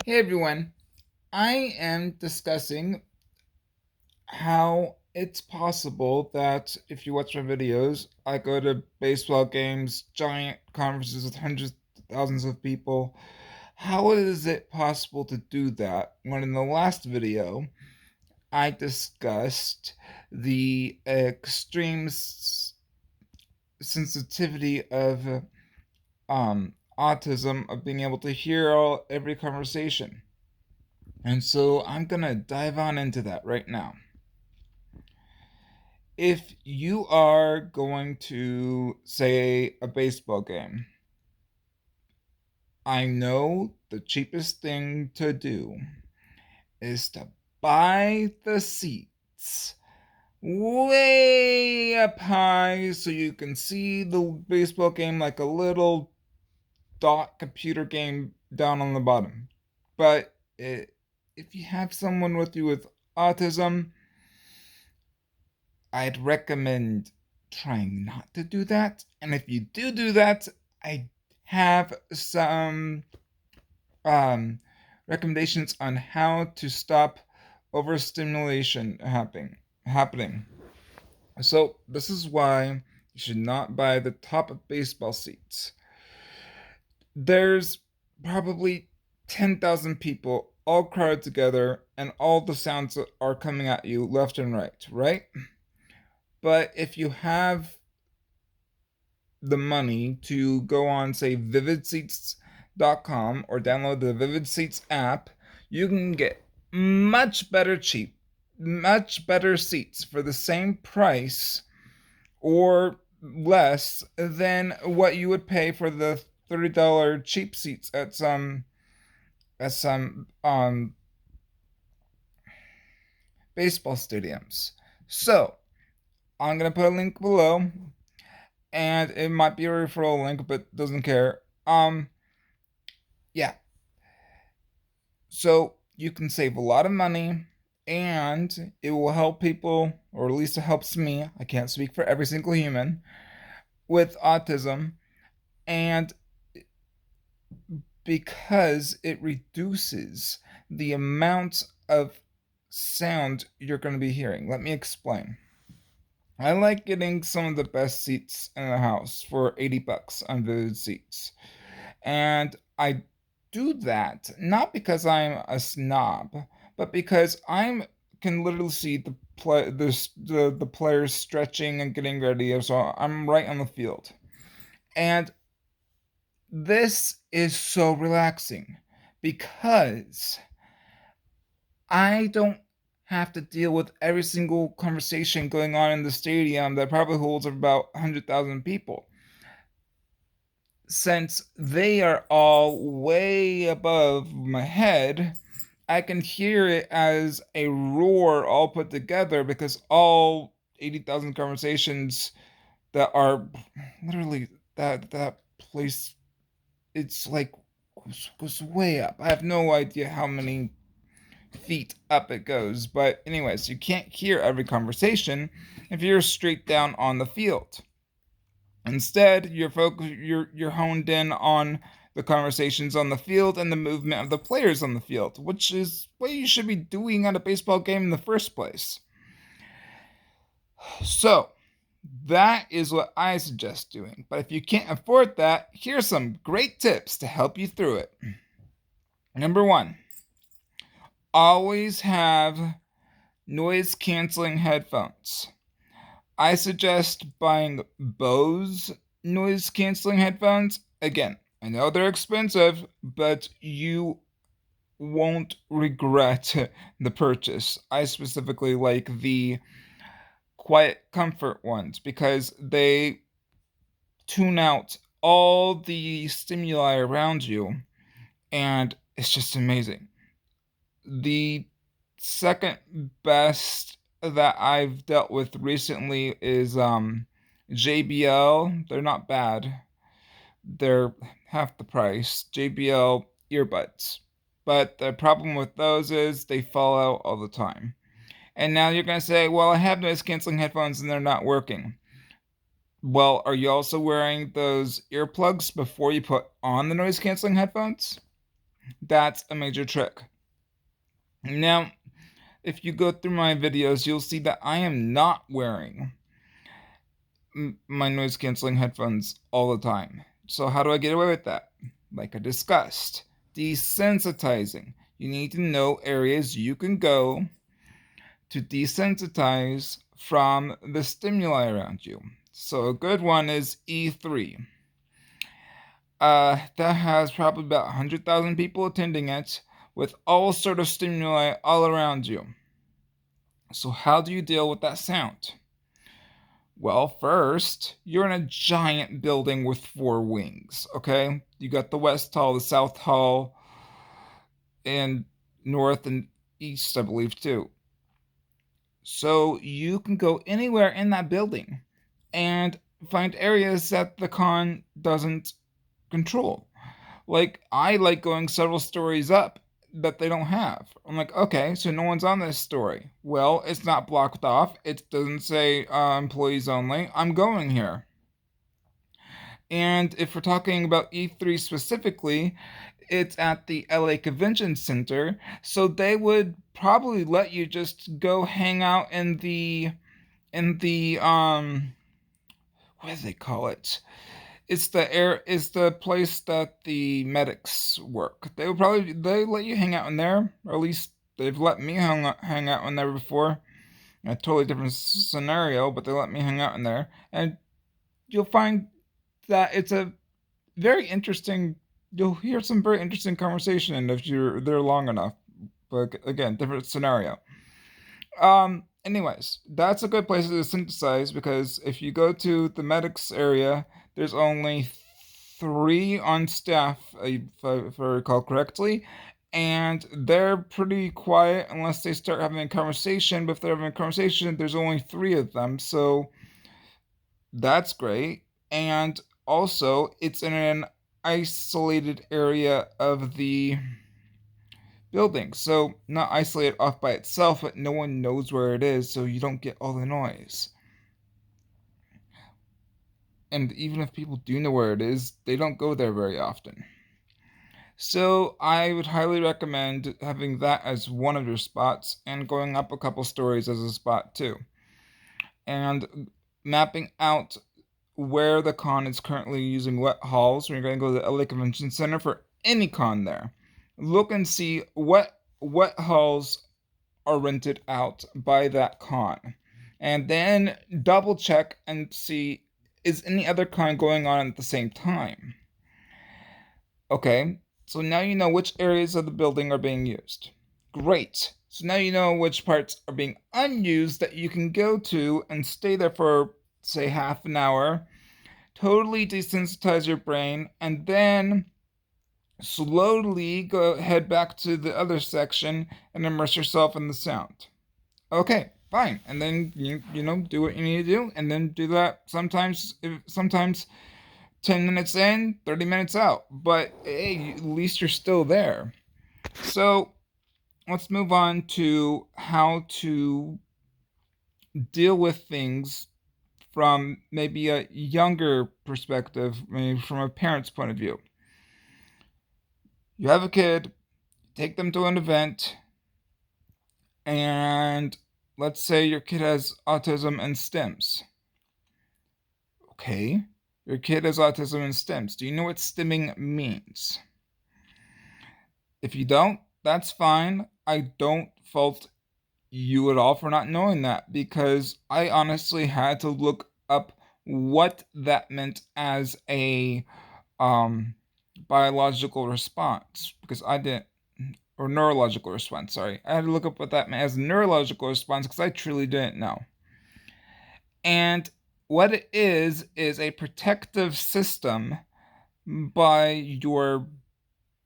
Hey everyone, I am discussing how it's possible that if you watch my videos, I go to baseball games, giant conferences with hundreds of thousands of people. How is it possible to do that when in the last video I discussed the extreme sensitivity of autism, of being able to hear every conversation? And so I'm going to dive on into that right now. If you are going to, say, a baseball game, I know the cheapest thing to do is to buy the seats way up high so you can see the baseball game like a little dot computer game down on the bottom. But if you have someone with you with autism, I'd recommend trying not to do that. And if you do that, I have some um, recommendations on how to stop overstimulation happening. So this is why you should not buy the top of baseball seats. There's probably 10,000 people all crowded together, and all the sounds are coming at you left and right, right? But if you have the money to go on, say, vividseats.com or download the Vivid Seats app, you can get much better seats for the same price or less than what you would pay for the $30 cheap seats at some baseball stadiums. So I'm gonna put a link below, and it might be a referral link, but doesn't care. Yeah. So you can save a lot of money, and it will help people, or at least it helps me. I can't speak for every single human with autism, and because it reduces the amount of sound you're going to be hearing. Let me explain. I like getting some of the best seats in the house for $80 on Vivid Seats. And I do that not because I'm a snob, but because I can literally see the players stretching and getting ready, so I'm right on the field. And this is so relaxing because I don't have to deal with every single conversation going on in the stadium that probably holds about 100,000 people. Since they are all way above my head, I can hear it as a roar all put together because all 80,000 conversations that are literally that place, it's like goes way up. I have no idea how many feet up it goes, but anyways, you can't hear every conversation if you're straight down on the field. Instead, you're honed in on the conversations on the field and the movement of the players on the field, which is what you should be doing at a baseball game in the first place. So, that is what I suggest doing. But if you can't afford that, here's some great tips to help you through it. Number 1, always have noise canceling headphones. I suggest buying Bose noise canceling headphones. Again, I know they're expensive, but you won't regret the purchase. I specifically like the Quiet Comfort ones because they tune out all the stimuli around you, and it's just amazing. The second best that I've dealt with recently is JBL. They're not bad. They're half the price. JBL earbuds. But the problem with those is they fall out all the time. And now you're going to say, well, I have noise canceling headphones and they're not working. Well, are you also wearing those earplugs before you put on the noise canceling headphones? That's a major trick. Now, if you go through my videos, you'll see that I am not wearing my noise canceling headphones all the time. So, how do I get away with that? Like I discussed, desensitizing. You need to know areas you can go to desensitize from the stimuli around you. So, a good one is E3. That has probably about 100,000 people attending it with all sort of stimuli all around you. So, how do you deal with that sound? Well, first, you're in a giant building with four wings, okay? You got the West Hall, the South Hall, and North and East, I believe, too. So you can go anywhere in that building and find areas that the con doesn't control. Like, I like going several stories up that they don't have. I'm like, okay, so no one's on this story. Well, it's not blocked off. It doesn't say employees only. I'm going here. And if we're talking about E3 specifically, it's at the LA Convention Center. So they would probably let you just go hang out in the what do they call it? It's the place that the medics work. They let you hang out in there, or at least they've let me hang out in there before. A totally different scenario, but they let me hang out in there, and you'll find that it's a very interesting. You'll hear some very interesting conversation if you're there long enough. But again, different scenario. Anyways, that's a good place to synthesize because if you go to the medics area, there's only three on staff, if I recall correctly, and they're pretty quiet unless they start having a conversation. But if they're having a conversation, there's only three of them, so that's great. And also, it's in an isolated area of the building. So, not isolated off by itself, but no one knows where it is, so you don't get all the noise. And even if people do know where it is, they don't go there very often. So, I would highly recommend having that as one of your spots and going up a couple stories as a spot too. And mapping out where the con is currently using what halls when you're going to go to the LA Convention Center for any con there. Look and see what halls are rented out by that con. And then double check and see is any other con going on at the same time. Okay, so now you know which areas of the building are being used. Great. So now you know which parts are being unused that you can go to and stay there for, say, half an hour, totally desensitize your brain, and then slowly go head back to the other section and immerse yourself in the sound. Okay, fine. And then you do what you need to do, and then do that sometimes 10 minutes in, 30 minutes out. But hey, at least you're still there. So let's move on to how to deal with things from maybe a younger perspective, maybe from a parent's point of view. You have a kid, take them to an event, and let's say your kid has autism and STEMs. Okay, your kid has autism and STEMs. Do you know what stimming means? If you don't, that's fine. I don't fault you at all for not knowing that because I honestly had to look up what that meant as a um, biological response because I didn't, or neurological response, sorry. I had to look up what that meant as a neurological response because I truly didn't know. And what it is a protective system by your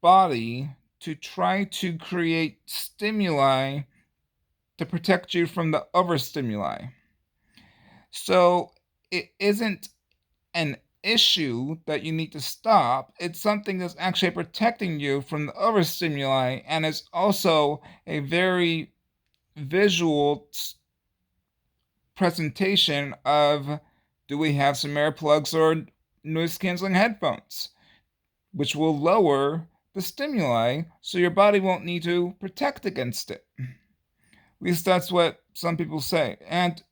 body to try to create stimuli to protect you from the overstimuli. So it isn't an issue that you need to stop. It's something that's actually protecting you from the overstimuli, and it's also a very visual presentation of do we have some earplugs or noise canceling headphones, which will lower the stimuli so your body won't need to protect against it. At least that's what some people say. And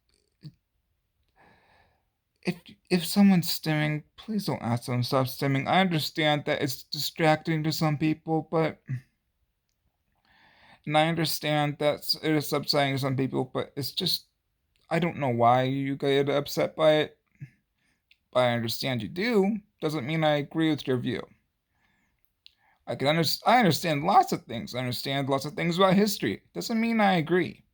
if if someone's stimming, please don't ask them to stop stimming. I understand that it's distracting to some people, and I understand that it is upsetting to some people, but it's just I don't know why you get upset by it. But I understand you do. Doesn't mean I agree with your view. I understand lots of things. I understand lots of things about history. Doesn't mean I agree.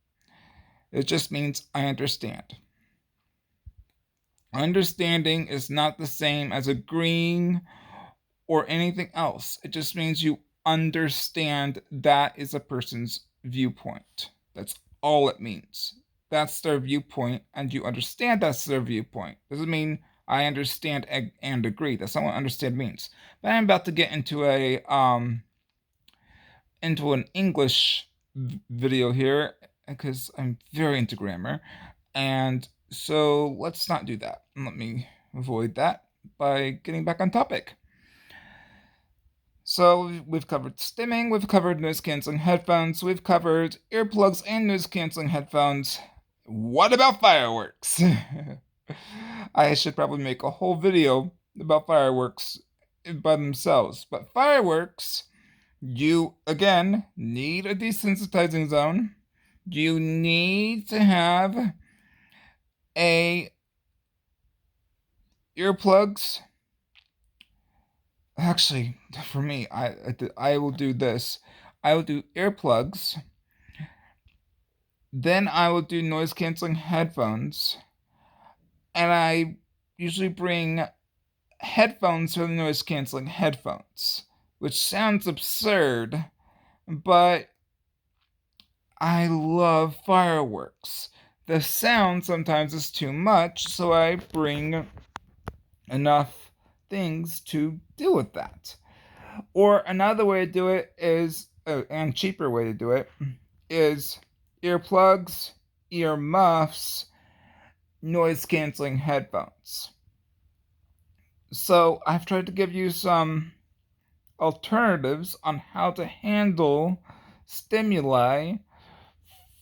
It just means I understand. Understanding is not the same as agreeing or anything else. It just means you understand that is a person's viewpoint. That's all it means. That's their viewpoint, and you understand that's their viewpoint. Doesn't mean I understand and agree. That's not what understand means. But I'm about to get into an English video here because I'm very into grammar, and so let's not do that. Let me avoid that by getting back on topic. So we've covered stimming, we've covered noise canceling headphones, we've covered earplugs and noise canceling headphones. What about fireworks? I should probably make a whole video about fireworks by themselves. But fireworks, you again need a desensitizing zone. You need to have a earplugs. Actually, for me, I will do this. I will do earplugs. Then I will do noise canceling headphones. And I usually bring headphones for the noise canceling headphones, which sounds absurd, but I love fireworks. The sound sometimes is too much, so I bring enough things to deal with that. Or another way to do it is, and cheaper way to do it, is earplugs, ear muffs, noise canceling headphones. So I've tried to give you some alternatives on how to handle stimuli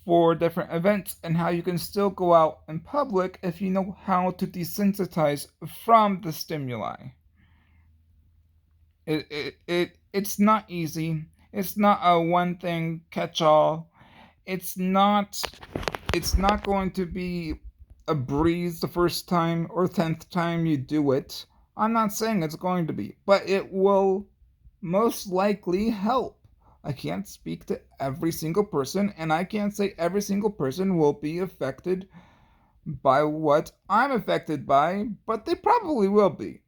for different events and how you can still go out in public if you know how to desensitize from the stimuli. It's not easy. It's not a one thing catch all. It's not going to be a breeze the first time or 10th time you do it. I'm not saying it's going to be, but it will most likely help. I can't speak to every single person, and I can't say every single person will be affected by what I'm affected by, but they probably will be.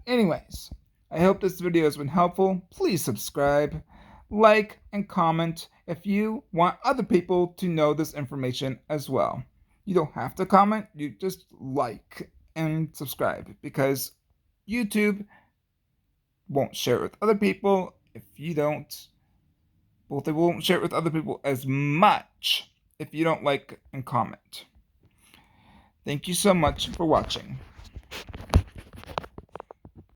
Anyways, I hope this video has been helpful. Please subscribe, like, and comment if you want other people to know this information as well. You don't have to comment, you just like and subscribe because YouTube won't share it with other people if you don't. Well, they won't share it with other people as much if you don't like and comment. Thank you so much for watching.